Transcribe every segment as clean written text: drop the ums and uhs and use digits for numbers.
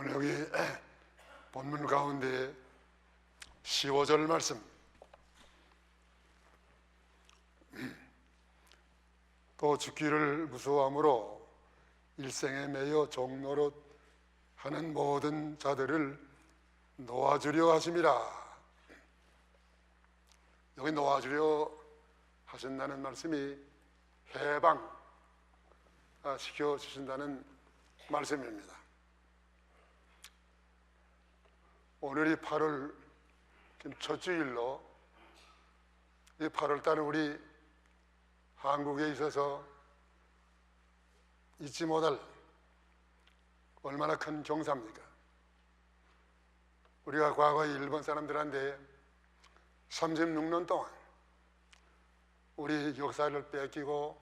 오늘 여기 본문 가운데 15절 말씀, 또 죽기를 무서워함으로 일생에 매여 종노릇 하는 모든 자들을 놓아주려 하심이라. 여기 놓아주려 하신다는 말씀이 해방 시켜주신다는 말씀입니다. 오늘이 8월 첫 주일로, 이 8월달은 우리 한국에 있어서 잊지 못할 얼마나 큰 경사입니까? 우리가 과거에 일본 사람들한테 36년 동안 우리 역사를 뺏기고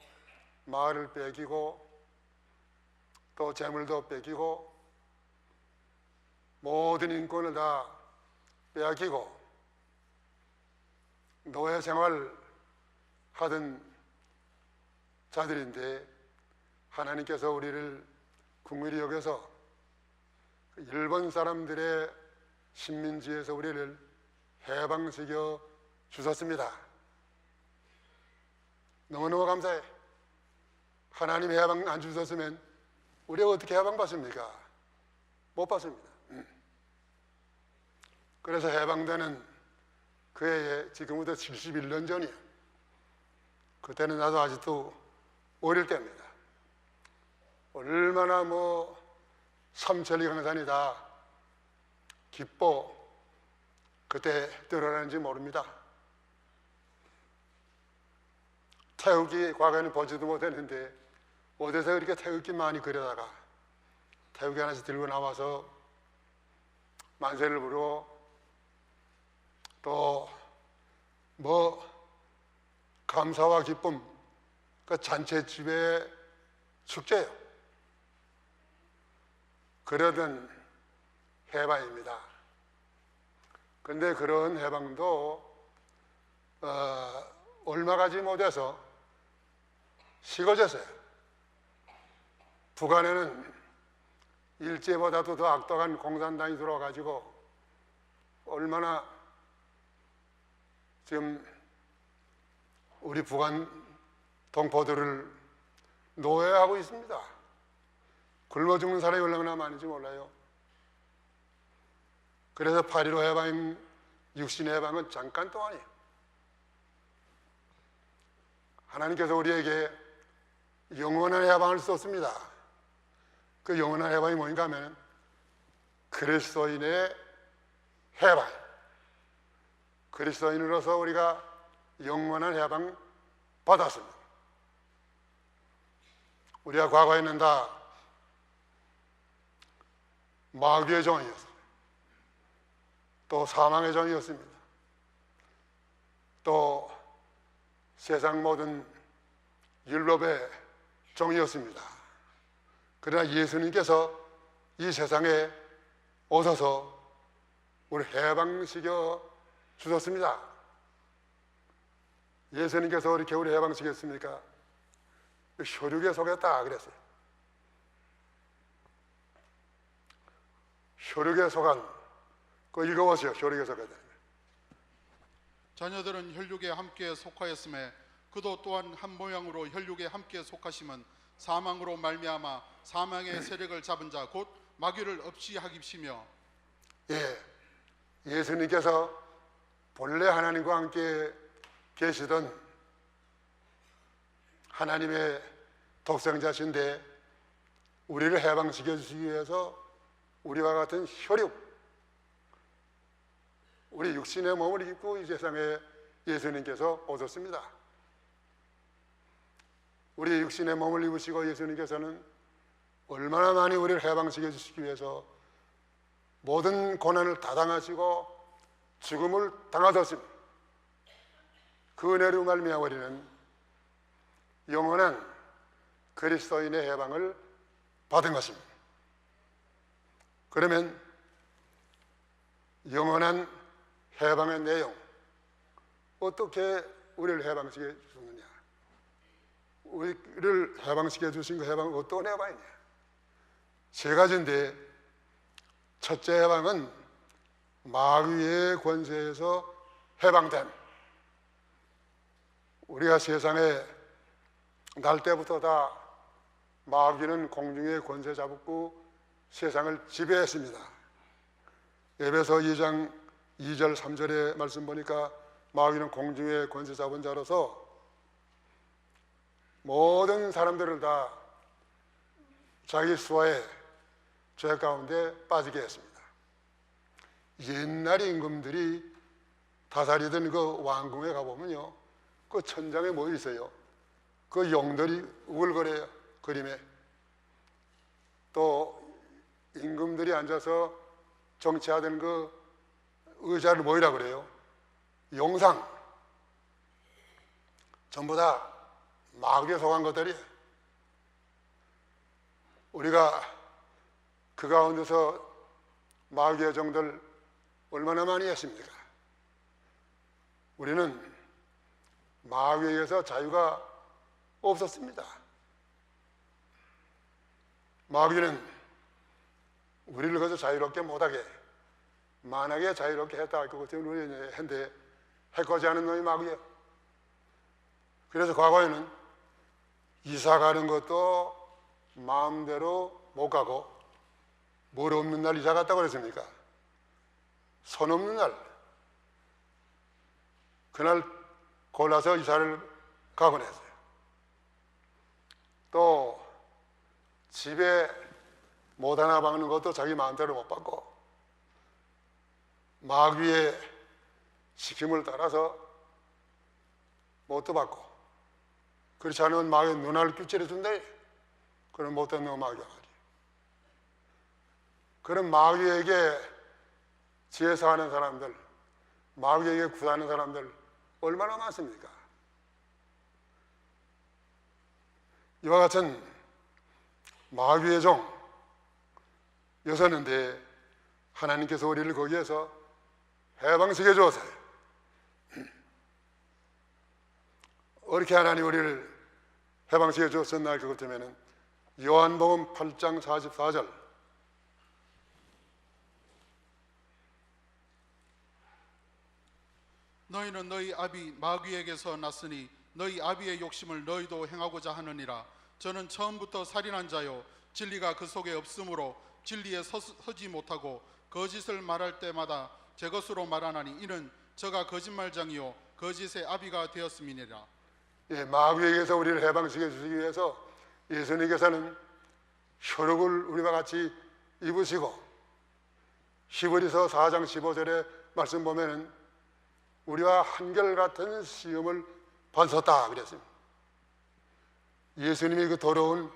마을을 뺏기고 또 재물도 뺏기고 모든 인권을 다 빼앗기고 노예 생활 하던 자들인데, 하나님께서 우리를 긍휼히 여겨서 일본 사람들의 식민지에서 우리를 해방시켜 주셨습니다. 너무너무 감사해. 하나님 해방 안 주셨으면 우리가 어떻게 해방받습니까? 못 받습니다. 그래서 해방되는 그 해에 지금부터 71년 전이에요. 그때는 나도 아직도 어릴 때입니다. 얼마나 삼천리 강산이다 기뻐 그때 들어라는지 모릅니다. 태극기 과거에는 보지도 못했는데 어디서 그렇게 태극기 많이 그려다가 태극기 하나씩 들고 나와서 만세를 부르고 또 감사와 기쁨, 그 잔치집의 축제예요. 그러던 해방입니다. 그런데 그런 해방도 얼마 가지 못해서 식어졌어요. 북한에는 일제보다도 더 악독한 공산당이 들어와가지고 얼마나 지금 우리 북한 동포들을 노예하고 있습니다. 굶어 죽는 사람이 얼마나 많은지 몰라요. 그래서 8.15 해방, 육신 해방은 잠깐 동안이에요. 하나님께서 우리에게 영원한 해방을 썼습니다. 그 영원한 해방이 뭔가 하면 그리스도인의 해방, 그리스도인으로서 우리가 영원한 해방 받았습니다. 우리가 과거에는 다 마귀의 종이었어요. 또 사망의 종이었습니다. 또 세상 모든 율법의 종이었습니다. 그러나 예수님께서 이 세상에 오셔서 우리 해방시켜 주셨습니다. 예수님께서 이렇게 우리 해방시켰습니까? 혈육에 속였다 그랬어요. 혈육에 속한, 그거 읽어보세요. 혈육에 속였다. 자녀들은 혈육에 함께 속하였음에 그도 또한 한 모양으로 혈육에 함께 속하심은 사망으로 말미암아 사망의 세력을 잡은 자 곧 마귀를 없이 하깁시며. 예수님께서 본래 하나님과 함께 계시던 하나님의 독생자신데 우리를 해방시켜 주시기 위해서 우리와 같은 혈육, 우리 육신의 몸을 입고 이 세상에 예수님께서 오셨습니다. 우리 육신의 몸을 입으시고 예수님께서는 얼마나 많이 우리를 해방시켜 주시기 위해서 모든 고난을 다 당하시고 죽음을 당하셨습니다. 그 은혜로 말미암아 우리는 영원한 그리스도인의 해방을 받은 것입니다. 그러면 영원한 해방의 내용, 어떻게 우리를 해방시켜 주셨느냐? 우리를 해방시켜 주신 그 해방은 어떤 해방이냐? 세 가지인데 첫째 해방은 마귀의 권세에서 해방된, 우리가 세상에 날 때부터 다 마귀는 공중의 권세 잡고 세상을 지배했습니다. 에베소 2장 2절 3절의 말씀 보니까 마귀는 공중의 권세 잡은 자로서 모든 사람들을 다 자기 수하의 죄 가운데 빠지게 했습니다. 옛날 임금들이 다스리던 그 왕궁에 가보면요, 그 천장에 뭐 있어요? 그 용들이 우글거려요, 그림에. 또 임금들이 앉아서 정치하던 그 의자를 뭐이라 그래요? 용상. 전부 다 마귀에 속한 것들이. 우리가 그 가운데서 마귀의 종들 얼마나 많이 했습니까? 우리는 마귀에 의해서 자유가 없었습니다. 마귀는 우리를 그저 자유롭게 못하게, 만약에 자유롭게 했다 할 것 같으면 우리는 했는데 해코지 않은 놈이 마귀예요. 그래서 과거에는 이사 가는 것도 마음대로 못 가고, 뭘 없는 날 이사 갔다고 그랬습니까? 손 없는 날, 그날 골라서 이사를 가곤 했어요. 또 집에 못 하나 박는 것도 자기 마음대로 못 받고, 마귀의 시킴을 따라서 못도 받고, 그렇지 않으면 마귀의 눈알 삐질해 준대. 그럼 못된 놈 마귀가 말이에요. 그런 마귀에게 지혜서 하는 사람들, 마귀에게 구하는 사람들 얼마나 많습니까? 이와 같은 마귀의 종 여섰는데 하나님께서 우리를 거기에서 해방시켜 주었어요. 어떻게 하나님 우리를 해방시켜 주었었나 그것 때문에는 요한복음 8장 44절, 너희는 너희 아비 마귀에게서 났으니 너희 아비의 욕심을 너희도 행하고자 하느니라. 저는 처음부터 살인한 자요 진리가 그 속에 없으므로 진리에 서지 못하고 거짓을 말할 때마다 제 것으로 말하나니 이는 저가 거짓말장이요 거짓의 아비가 되었음이니라. 예, 마귀에게서 우리를 해방시켜 주시기 위해서 예수님께서는 혈육을 우리와 같이 입으시고, 히브리서 4장 15절의 말씀 보면은 우리와 한결같은 시험을 받으셨다 그랬습니다. 예수님이 그 더러운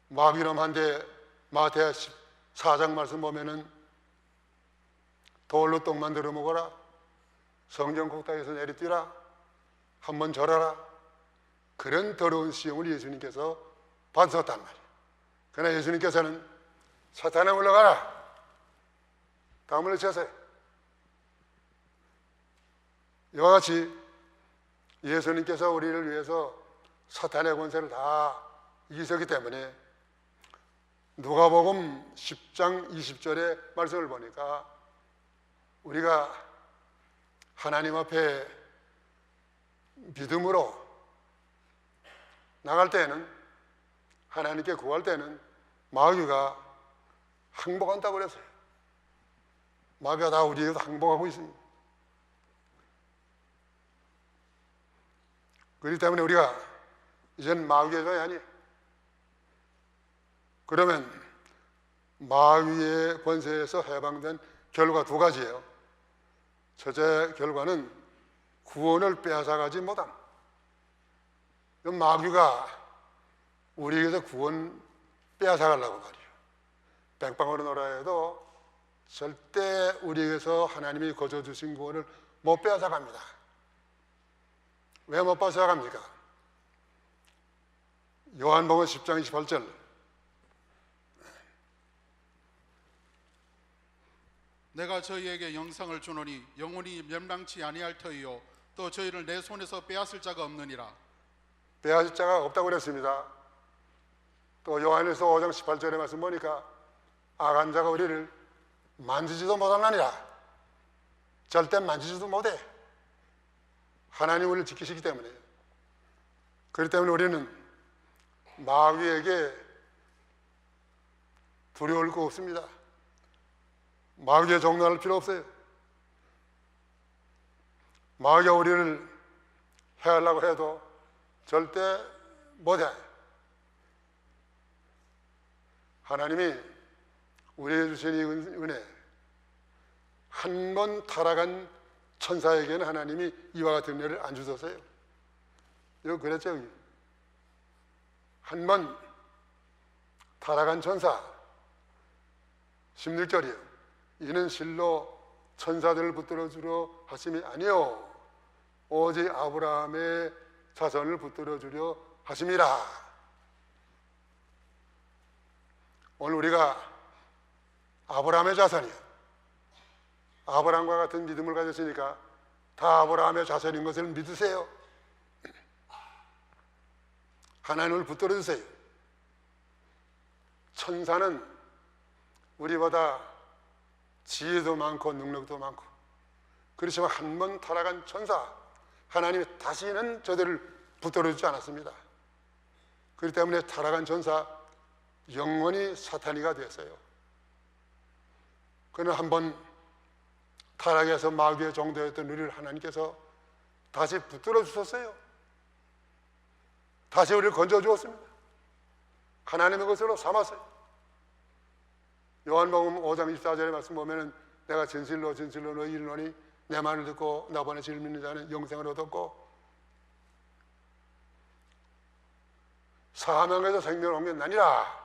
마귀놈한테 마태 4장 말씀 보면은 돌로 떡 만들어 먹어라, 성전 곡탁에서 내리뛰라, 한번 절하라, 그런 더러운 시험을 예수님께서 받으셨단 말이에요. 그러나 예수님께서는 사탄에 올라가라, 담을 쳐서요. 이와 같이 예수님께서 우리를 위해서 사탄의 권세를 다 이기셨기 때문에 누가복음 10장 20절의 말씀을 보니까 우리가 하나님 앞에 믿음으로 나갈 때는, 하나님께 구할 때는 마귀가 항복한다고 그랬어요. 마귀가 다 우리에게서 항복하고 있습니다. 그렇기 때문에 우리가 이제는 마귀의 종이 아니에요. 그러면 마귀의 권세에서 해방된 결과 두 가지예요. 첫째 결과는 구원을 빼앗아가지 못함. 마귀가 우리에게서 구원 빼앗아가려고 말이에요. 백방으로 놀아 해도 절대 우리에게서 하나님이 거저주신 구원을 못 빼앗아갑니다. 왜 못 빼앗아갑니까? 요한복음 10장 28절, 내가 저희에게 영생을 주노니 영원히 멸망치 아니할 터이요 또 저희를 내 손에서 빼앗을 자가 없느니라. 빼앗을 자가 없다고 그랬습니다. 또 요한일서 5장 18절에 말씀 보니까 악한 자가 우리를 만지지도 못하나니라. 절대 만지지도 못해. 하나님 우리를 지키시기 때문에. 그렇기 때문에 우리는 마귀에게 두려울 거 없습니다. 마귀에 종노할 필요 없어요. 마귀가 우리를 해하려고 해도 절대 못해. 하나님이 우리에게 주신 이 은혜, 한 번 타락한 천사에게는 하나님이 이와 같은 은혜를 안 주셨어요. 이거 그랬죠. 한 번 타락한 천사, 16절이요. 이는 실로 천사들을 붙들어 주려 하심이 아니요 오직 아브라함의 자손을 붙들어 주려 하심이라. 오늘 우리가 아브라함의 자손이요. 아브라함과 같은 믿음을 가졌으니까 다 아브라함의 자손인 것을 믿으세요. 하나님을 붙들어 주세요. 천사는 우리보다 지혜도 많고 능력도 많고, 그렇지만 한 번 타락한 천사, 하나님이 다시는 저들을 붙들어 주지 않았습니다. 그렇기 때문에 타락한 천사 영원히 사탄이가 되었어요. 그는 한 번 타락해서 마귀의 종되었던 우리를 하나님께서 다시 붙들어 주셨어요. 다시 우리를 건져 주었습니다. 하나님의 것으로 삼았어요. 요한복음 5장 24절의 말씀 보면은 내가 진실로 진실로 너희 이르노니 내 말을 듣고 나번에 질 믿는 자는 영생을 얻었고 사망에서 생명을 옮겼나니라.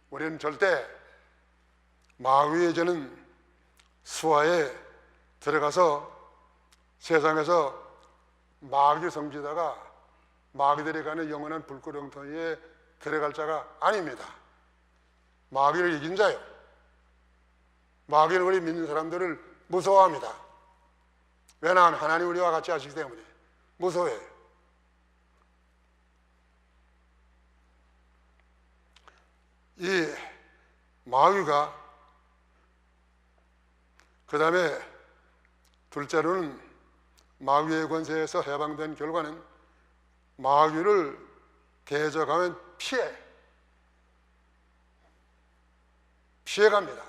우리는 절대 마귀의 저는 수하에 들어가서 세상에서 마귀 성지다가 마귀들이 가는 영원한 불구렁텅이에 들어갈 자가 아닙니다. 마귀를 이긴 자요. 마귀는 우리 믿는 사람들을 무서워합니다. 왜냐하면 하나님 우리와 같이 하시기 때문에 무서워해요. 이 마귀가 그 다음에 둘째로는 마귀의 권세에서 해방된 결과는 마귀를 대적하면 피해갑니다.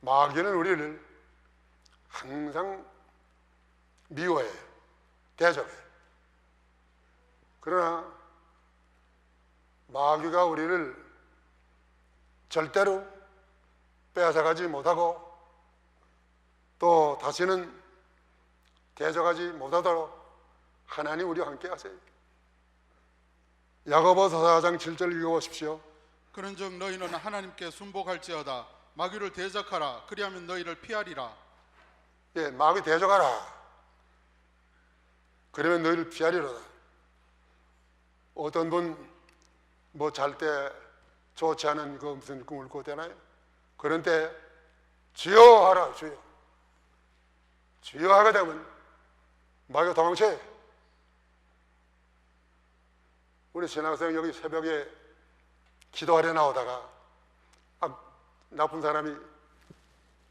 마귀는 우리를 항상 미워해요. 대적해요. 그러나 마귀가 우리를 절대로 빼앗아가지 못하고 또 다시는 대적하지 못하도록 하나님 우리와 함께 하세요. 야고보서 4장 7절 읽어보십시오. 그런즉 너희는 하나님께 순복할지어다 마귀를 대적하라 그리하면 너희를 피하리라. 예, 마귀 대적하라. 그러면 너희를 피하리로다. 어떤 분 뭐 잘 때 좋지 않은 그 무슨 꿈을 꾸되나요? 그런 때 주여 하라. 주여 하게 되면 마귀가 도망쳐요. 우리 신학생 여기 새벽에 기도하려 나오다가 나쁜 사람이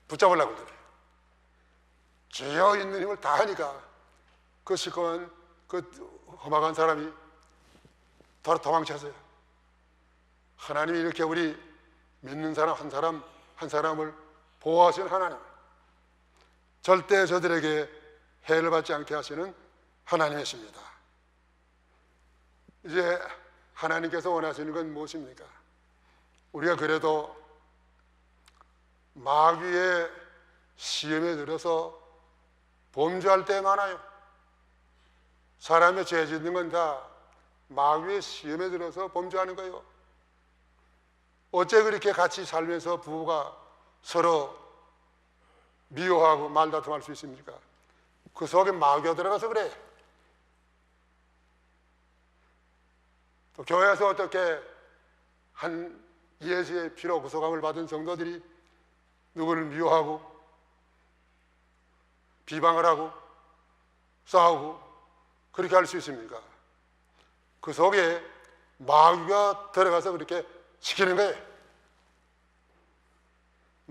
붙잡으려고 그래요. 주여 있는 힘을 다 하니까 그 시커먼 그 험악한 사람이 도망쳤어요. 하나님이 이렇게 우리 믿는 사람 한 사람을 보호하시는 하나님, 절대 저들에게 해를 받지 않게 하시는 하나님이십니다. 이제 하나님께서 원하시는 건 무엇입니까? 우리가 그래도 마귀의 시험에 들어서 범죄할 때 많아요. 사람의 죄 짓는 건 다 마귀의 시험에 들어서 범죄하는 거예요. 어째 그렇게 같이 살면서 부부가 서로 미워하고 말다툼할 수 있습니까? 그 속에 마귀가 들어가서 그래. 또 교회에서 어떻게 한 예수의 피로 구속함을 받은 성도들이 누구를 미워하고 비방을 하고 싸우고 그렇게 할 수 있습니까? 그 속에 마귀가 들어가서 그렇게 시키는 거예요.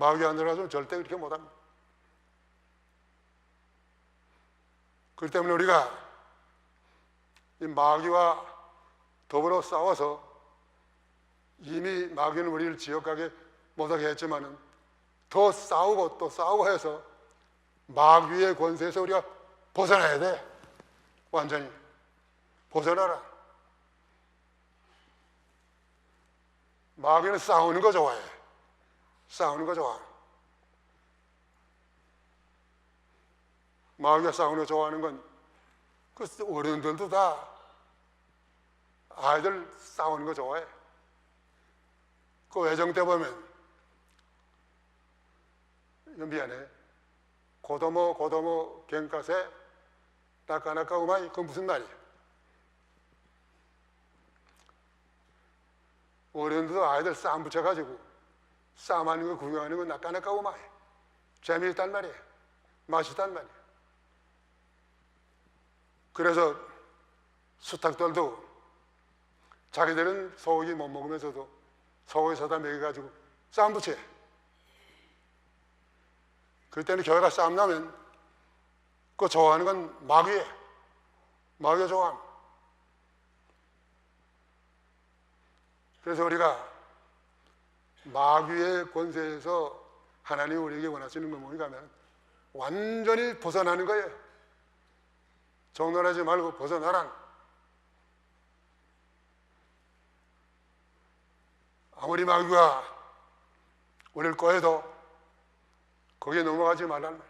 마귀 안 들어가서는 절대 그렇게 못합니다. 그렇기 때문에 우리가 이 마귀와 더불어 싸워서 이미 마귀는 우리를 지옥가게 못하게 했지만은 더 싸우고 또 싸우고 해서 마귀의 권세에서 우리가 벗어나야 돼. 완전히 벗어나라. 마귀는 싸우는 거 좋아해. 싸우는 거 좋아. 마귀가 싸우는 거 좋아하는 건 그 어른들도 다 아이들 싸우는 거 좋아해. 그 외정 때 보면 미안해. 고도모 갱가세 나까나까 우마이 그건 무슨 말이야? 어른들도 아이들 싸움 붙여가지고 싸움하는 거 구경하는 거 나까나까 우마이 재미있단 말이야. 맛있단 말이야. 그래서 수탉들도 자기들은 소고기 못 먹으면서도 소고기 사다 먹여가지고 싸움 붙여. 그때는 교회가 싸움 나면 그거 좋아하는 건 마귀야. 마귀가 좋아함. 그래서 우리가 마귀의 권세에서 하나님이 우리에게 원하시는 건 뭔가 하면 완전히 벗어나는 거예요. 정론하지 말고 벗어나라. 아무리 마귀가 우리를 꼬해도 거기에 넘어가지 말라는 말.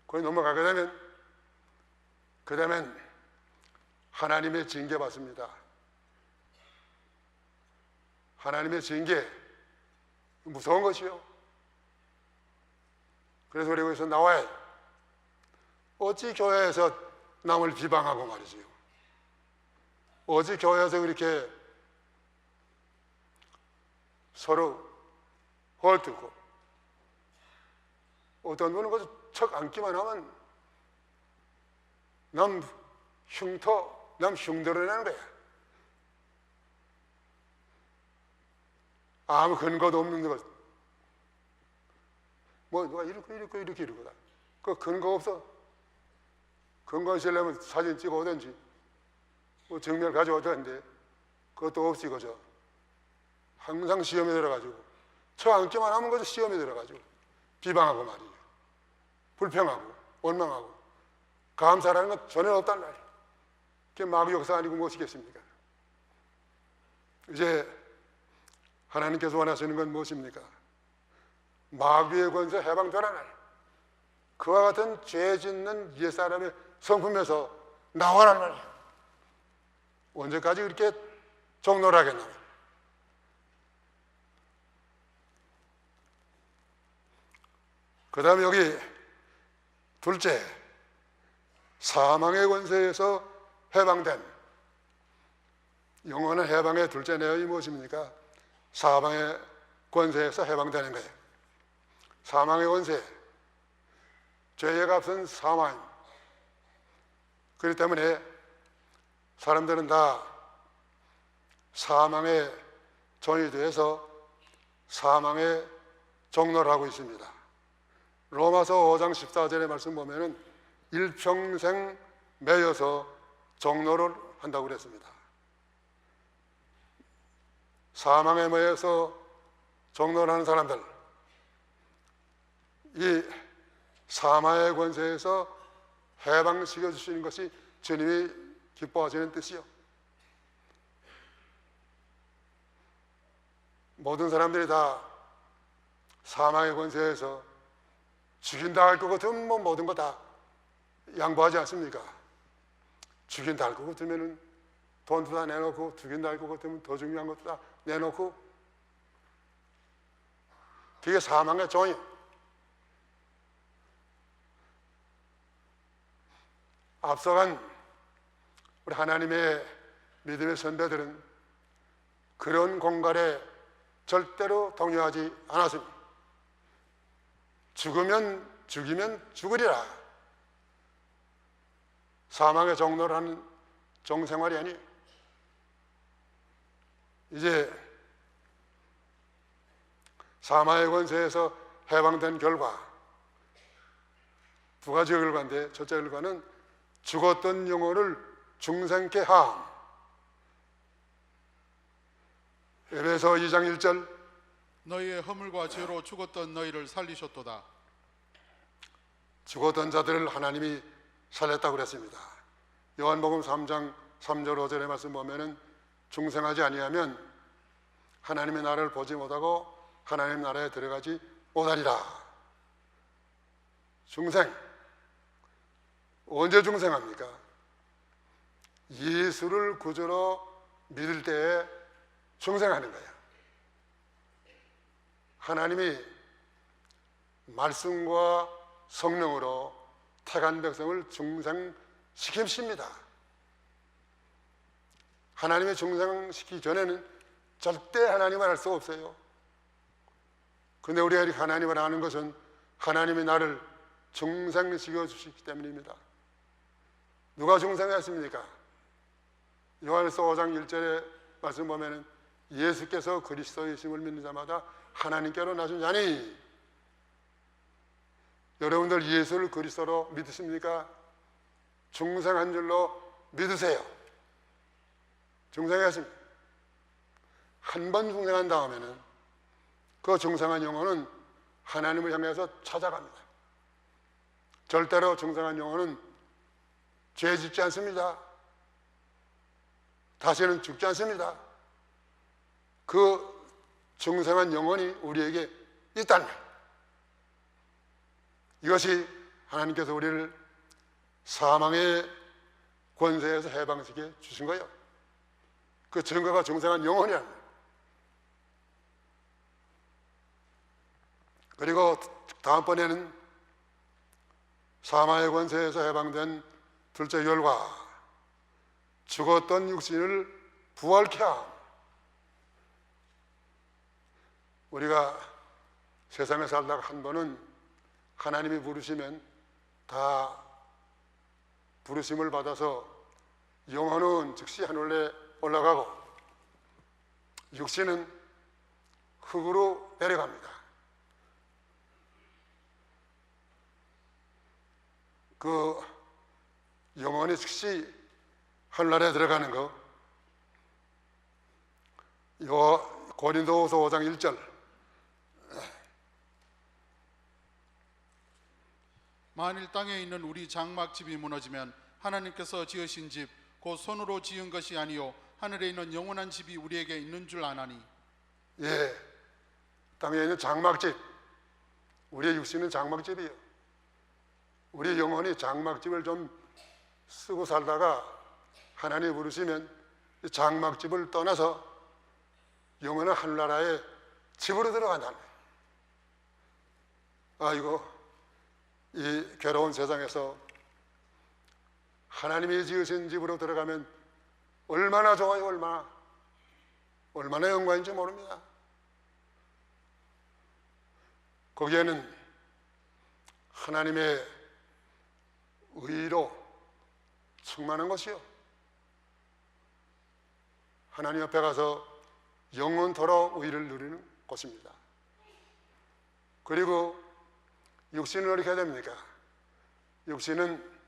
거기 넘어가게 되면 그 다음엔 하나님의 징계 받습니다. 하나님의 징계 무서운 것이요. 그래서 우리 여기서 나와야 해. 어찌 교회에서 남을 비방하고 말이지요. 어찌 교회에서 그렇게 서로 헐뜯고 어떤 분은 그저 척 앉기만 하면 남 흉들어내는 거야. 아무 근거도 없는 것. 뭐 누가 이렇게 이러거든. 그 근거 없어. 근거 있으려면 사진 찍어 오든지 뭐 정면 가져오던데 그것도 없이 그저 항상 시험에 들어가지고 저 앉기만 하면 그저 시험에 들어가지고 비방하고 말이에요. 불평하고 원망하고 감사라는 건 전혀 없단 말이에요. 그게 마귀 역사 아니고 무엇이겠습니까? 이제 하나님께서 원하시는 건 무엇입니까? 마귀의 권세 해방되라 날. 그와 같은 죄 짓는 옛사람의 성품에서 나와라는 말이에요. 언제까지 그렇게 종노하겠나? 그 다음에 여기 둘째, 사망의 권세에서 해방된 영원한 해방의 둘째 내용이 무엇입니까? 사망의 권세에서 해방되는 거예요. 사망의 권세, 죄의 값은 사망입니다. 그렇기 때문에 사람들은 다 사망의 종이 되어서 사망의 종노를 하고 있습니다. 로마서 5장 14절의 말씀 보면은 일평생 매여서 종노를 한다고 그랬습니다. 사망에 매여서 종노를 하는 사람들, 이 사망의 권세에서 해방시켜 주시는 것이 주님이 기뻐하시는 뜻이요. 모든 사람들이 다 사망의 권세에서 죽인다 할 것 같으면 뭐 모든 거 다 양보하지 않습니까? 죽인다 할 것 같으면 돈도 다 내놓고, 죽인다 할 것 같으면 더 중요한 것도 다 내놓고, 그게 사망의 종이에요. 앞서간 우리 하나님의 믿음의 선배들은 그런 공갈에 절대로 동요하지 않았습니다. 죽이면 죽으리라. 사망의 종노를 하는 종생활이 아니에요. 이제 사마의 권세에서 해방된 결과 두 가지 결과인데, 첫째 결과는 죽었던 영혼을 중생케 함. 에베소 2장 1절, 너희의 허물과 죄로 죽었던 너희를 살리셨도다. 죽었던 자들을 하나님이 살렸다고 그랬습니다. 요한복음 3장 3절 5절의 말씀 보면은 중생하지 아니하면 하나님의 나라를 보지 못하고 하나님 나라에 들어가지 못하리라. 중생, 언제 중생합니까? 예수를 구주로 믿을 때에 중생하는 거예요. 하나님이 말씀과 성령으로 택한 백성을 중생시킵니다. 하나님의 중생시키기 전에는 절대 하나님을 알 수가 없어요. 근데 우리가 하나님을 아는 것은 하나님이 나를 중생시켜 주시기 때문입니다. 누가 중생했습니까? 요한일서 5장 1절에 말씀 보면은 예수께서 그리스도이심을 믿는 자마다 하나님께로 나신 자니. 여러분들 예수를 그리스도로 믿으십니까? 중생한 줄로 믿으세요. 중생했습니다. 한 번 중생한 다음에는 그 중생한 영혼은 하나님을 향해서 찾아갑니다. 절대로 중생한 영혼은 죄 짓지 않습니다. 다시는 죽지 않습니다. 그 중생한 영혼이 우리에게 있다는 말. 이것이 하나님께서 우리를 사망의 권세에서 해방시켜 주신 거예요. 그 증거가 중생한 영혼이라는 거예요. 그리고 다음번에는 사망의 권세에서 해방된 둘째 결과, 죽었던 육신을 부활케 함. 우리가 세상에 살다가 한 번은 하나님이 부르시면 다 부르심을 받아서 영혼은 즉시 하늘에 올라가고 육신은 흙으로 내려갑니다. 그 영혼이 즉시 하늘나라에 들어가는 거, 요 고린도후서 5장 1절, 만일 땅에 있는 우리 장막집이 무너지면 하나님께서 지으신 집 곧 손으로 지은 것이 아니요 하늘에 있는 영원한 집이 우리에게 있는 줄 아나니. 예, 땅에 있는 장막집, 우리의 육신은 장막집이에요. 우리 영혼이 장막집을 좀 쓰고 살다가 하나님이 부르시면 이 장막집을 떠나서 영원한 하늘나라에 집으로 들어간다는 거예요. 아이고, 이 괴로운 세상에서 하나님이 지으신 집으로 들어가면 얼마나 좋아요. 얼마나 영광인지 모릅니다. 거기에는 하나님의 의로 충만한 것이요, 하나님 앞에 가서 영원토록 의를 누리는 곳입니다. 그리고 육신은 어떻게 됩니까? 육신은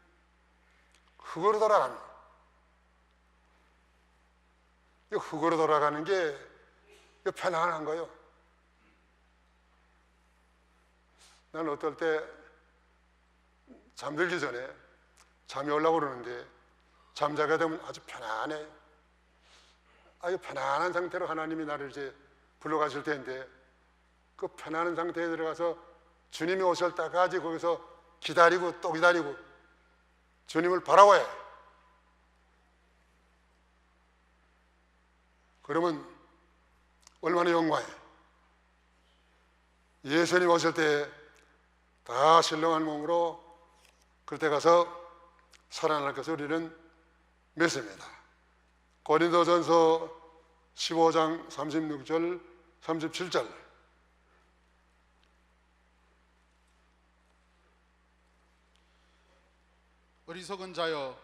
흙으로 돌아가는 거예요. 이 흙으로 돌아가는 게 편안한 거예요. 나는 어떨 때 잠들기 전에 잠이 오려고 그러는데 잠자게 되면 아주 편안해요. 아주 편안한 상태로 하나님이 나를 이제 불러가실 텐데, 그 편안한 상태에 들어가서 주님이 오실 때까지 거기서 기다리고 또 기다리고 주님을 바라봐야 해요. 그러면 얼마나 영광이에요. 예수님 오실 때 다 신령한 몸으로 그때 가서 살아날 것을 우리는 믿습니다. 고린도전서 15장 36절 37절, 어리석은 자여,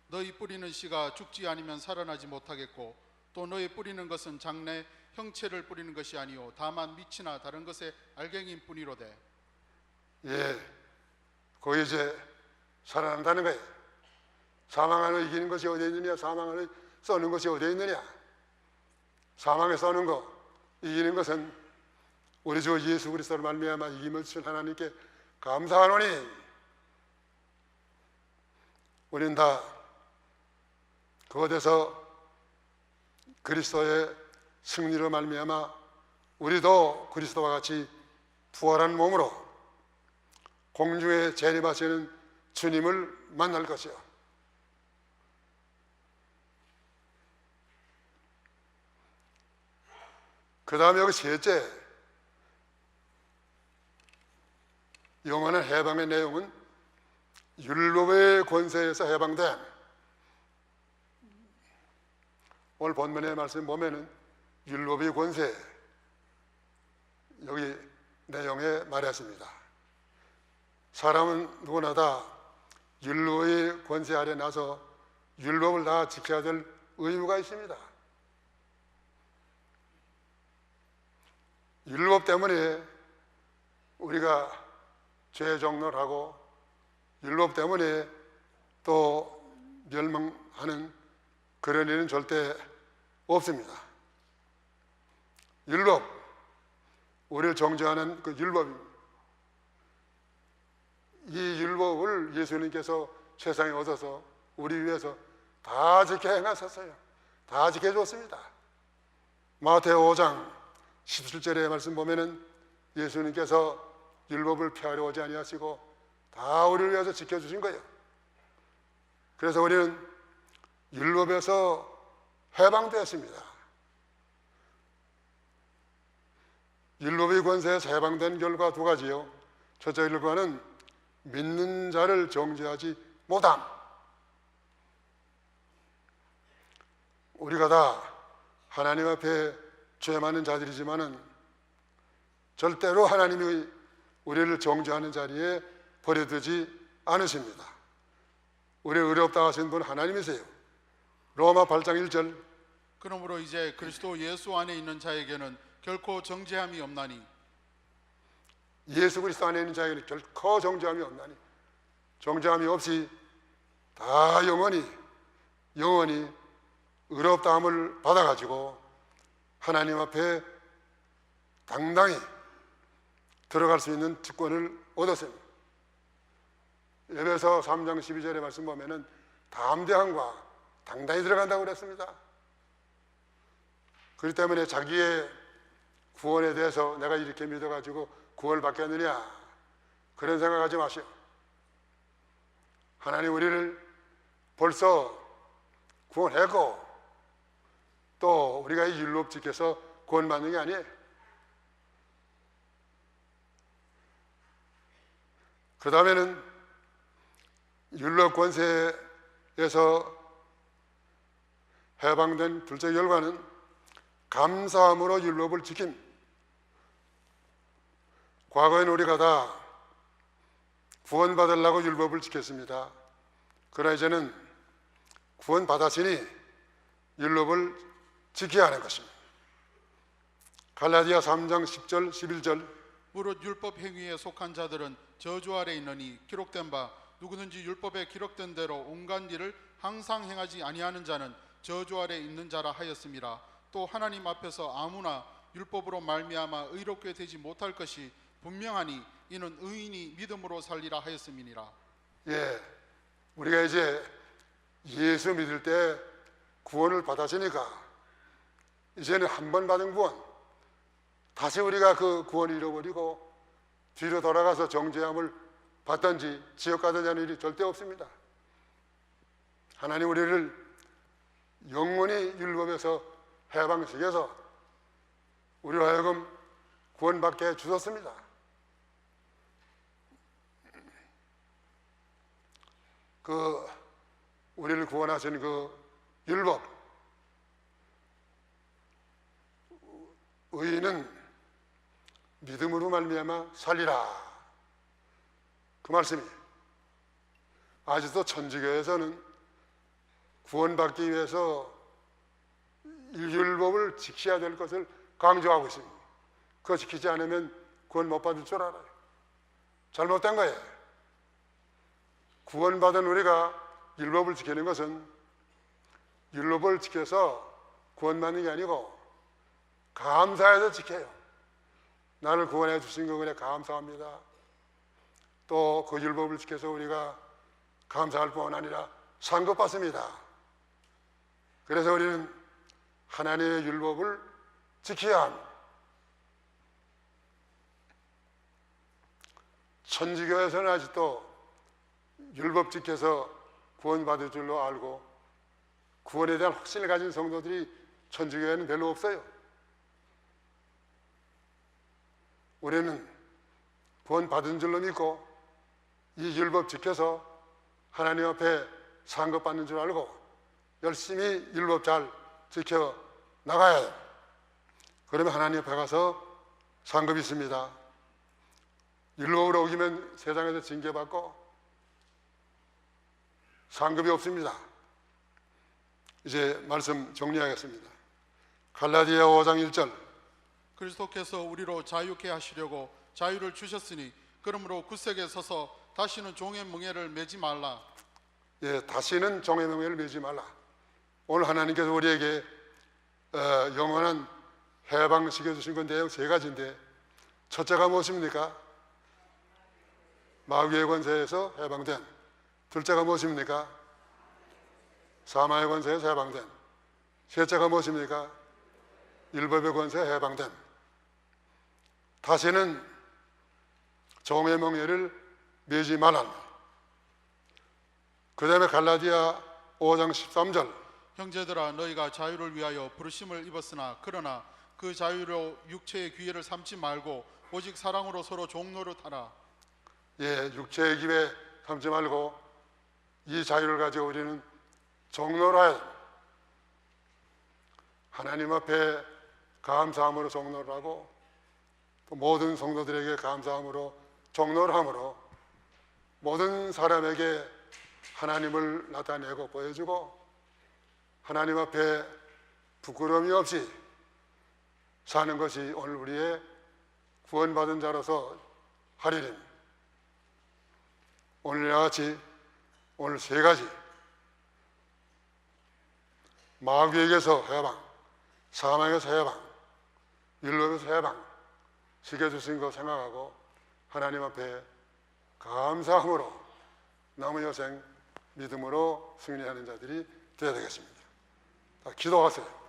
너희 뿌리는 씨가 죽지 아니면 살아나지 못하겠고 또 너희 뿌리는 것은 장래 형체를 뿌리는 것이 아니요 다만 밑이나 다른 것의 알갱이인 뿐이로되. 예, 거기 이제 살아난다는 거예요. 사망을 이기는 것이 어디에 있느냐? 사망을 써는 것이 어디에 있느냐? 사망에 써는 거 이기는 것은 우리 주 예수 그리스도를 말미암아 이김을 주신 하나님께 감사하노니 우리는 다 그것에서 그리스도의 승리로 말미암아 우리도 그리스도와 같이 부활한 몸으로 공중에 재림하시는 주님을 만날 것이요. 그 다음에 여기 셋째, 영원한 해방의 내용은 율법의 권세에서 해방됨. 오늘 본문의 말씀 보면은 율법의 권세, 여기 내용에 말했습니다. 사람은 누구나 다 율법의 권세 아래 나서 율법을 다 지켜야 될 의무가 있습니다. 율법 때문에 우리가 죄 종로를 하고 율법 때문에 또 멸망하는 그런 일은 절대 없습니다. 율법, 우리를 정죄하는 그 율법입니다. 이 율법을 예수님께서 세상에 오셔서 우리 위해서 다 지켜 행하셨어요. 다 지켜줬습니다. 마태오 5장 17절의 말씀 보면은 예수님께서 율법을 폐하려 오지 아니하시고 다 우리를 위해서 지켜주신 거예요. 그래서 우리는 율법에서 해방되었습니다. 율법의 권세에서 해방된 결과 두 가지요. 첫째 결과는 믿는 자를 정죄하지 못함. 우리가 다 하나님 앞에 죄 많은 자들이지만은 절대로 하나님이 우리를 정죄하는 자리에 버려두지 않으십니다. 우리를 의롭다 하신 분 하나님이세요. 로마 8장 1절. 그러므로 이제 그리스도 예수 안에 있는 자에게는 결코 정죄함이 없나니. 예수 그리스도 안에 있는 자에게는 결코 정죄함이 없나니. 정죄함이 없이 다 영원히 의롭다함을 받아가지고 하나님 앞에 당당히 들어갈 수 있는 특권을 얻었습니다. 에베소 3장 12절의 말씀 보면은 담대함과 당당히 들어간다고 그랬습니다. 그렇기 때문에 자기의 구원에 대해서 내가 이렇게 믿어가지고 구원을 받겠느냐 그런 생각하지 마시오. 하나님 우리를 벌써 구원했고 또 우리가 이 율법 지켜서 구원받는 게 아니에요. 그 다음에는 율법 권세에서 해방된 둘째 결과는 감사함으로 율법을 지킴. 과거에는 우리가 다 구원받으려고 율법을 지켰습니다. 그러나 이제는 구원받았으니 율법을 지켜야 하는 것입니다. 갈라디아 3장 10절 11절. 무릇 율법 행위에 속한 자들은 저주 아래 있느니 기록된 바 누구든지 율법에 기록된 대로 온갖 일을 항상 행하지 아니하는 자는 저주 아래 있는 자라 하였음이라. 또 하나님 앞에서 아무나 율법으로 말미암아 의롭게 되지 못할 것이 분명하니 이는 의인이 믿음으로 살리라 하였음이니라. 예, 우리가 이제 예수 믿을 때 구원을 받았으니까 이제는 한 번 받은 구원, 다시 우리가 그 구원을 잃어버리고 뒤로 돌아가서 정죄함을 받든지 지옥 가든지 하는 일이 절대 없습니다. 하나님 우리를 영원히 율법에서 해방시켜서 우리로 하여금 구원받게 해주셨습니다. 그 우리를 구원하신 그 율법, 의인은 믿음으로 말미암아 살리라. 그 말씀이 아직도 천주교에서는 구원받기 위해서 지켜야 될 것을 강조하고 있습니다. 그거 지키지 않으면 구원 못 받을 줄 알아요. 잘못된 거예요. 구원받은 우리가 율법을 지키는 것은 율법을 지켜서 구원받는 게 아니고 감사해서 지켜요. 나를 구원해 주신 것에 감사합니다. 또 그 율법을 지켜서 우리가 감사할 뿐 아니라 상급받습니다. 그래서 우리는 하나님의 율법을 지켜야 합니다. 천주교에서는 아직도 율법 지켜서 구원받을 줄로 알고 구원에 대한 확신을 가진 성도들이 천주교에는 별로 없어요. 우리는 구원받은 줄로 믿고 이 율법 지켜서 하나님 앞에 상급받는 줄 알고 열심히 율법 잘 지켜 나가야 해요. 그러면 하나님 앞에 가서 상급이 있습니다. 율법으로 어기면 세상에서 징계받고 상급이 없습니다. 이제 말씀 정리하겠습니다. 갈라디아 5장 1절. 그리스도께서 우리로 자유케 하시려고 자유를 주셨으니 그러므로 굳세게 서서 다시는 종의 멍에를 매지 말라. 예, 다시는 종의 멍에를 매지 말라. 오늘 하나님께서 우리에게 영원한 해방시켜 주신 건 내용 세 가지인데 첫째가 무엇입니까? 마귀의 권세에서 해방된. 둘째가 무엇입니까? 사망의 권세에서 해방된. 셋째가 무엇입니까? 율법의 권세에 해방된. 다시는 종의 멍에를 매지 말라. 그 다음에 갈라디아 5장 13절. 형제들아 너희가 자유를 위하여 부르심을 입었으나 그러나 그 자유로 육체의 기회를 삼지 말고 오직 사랑으로 서로 종노릇하라. 예, 육체의 기회 삼지 말고 이 자유를 가지고 우리는 종노릇해야 됩니다. 하나님 앞에 감사함으로 종노를 하고 또 모든 성도들에게 감사함으로 종노를 함으로 모든 사람에게 하나님을 나타내고 보여주고 하나님 앞에 부끄러움이 없이 사는 것이 오늘 우리의 구원받은 자로서 할 일입니다. 오늘과 같이 오늘 세 가지 마귀에게서 해방, 사망에서 해방, 율법에서 해방 시켜주신 거 생각하고 하나님 앞에 감사함으로 남은 여생 믿음으로 승리하는 자들이 되어야 되겠습니다. 기도하세요.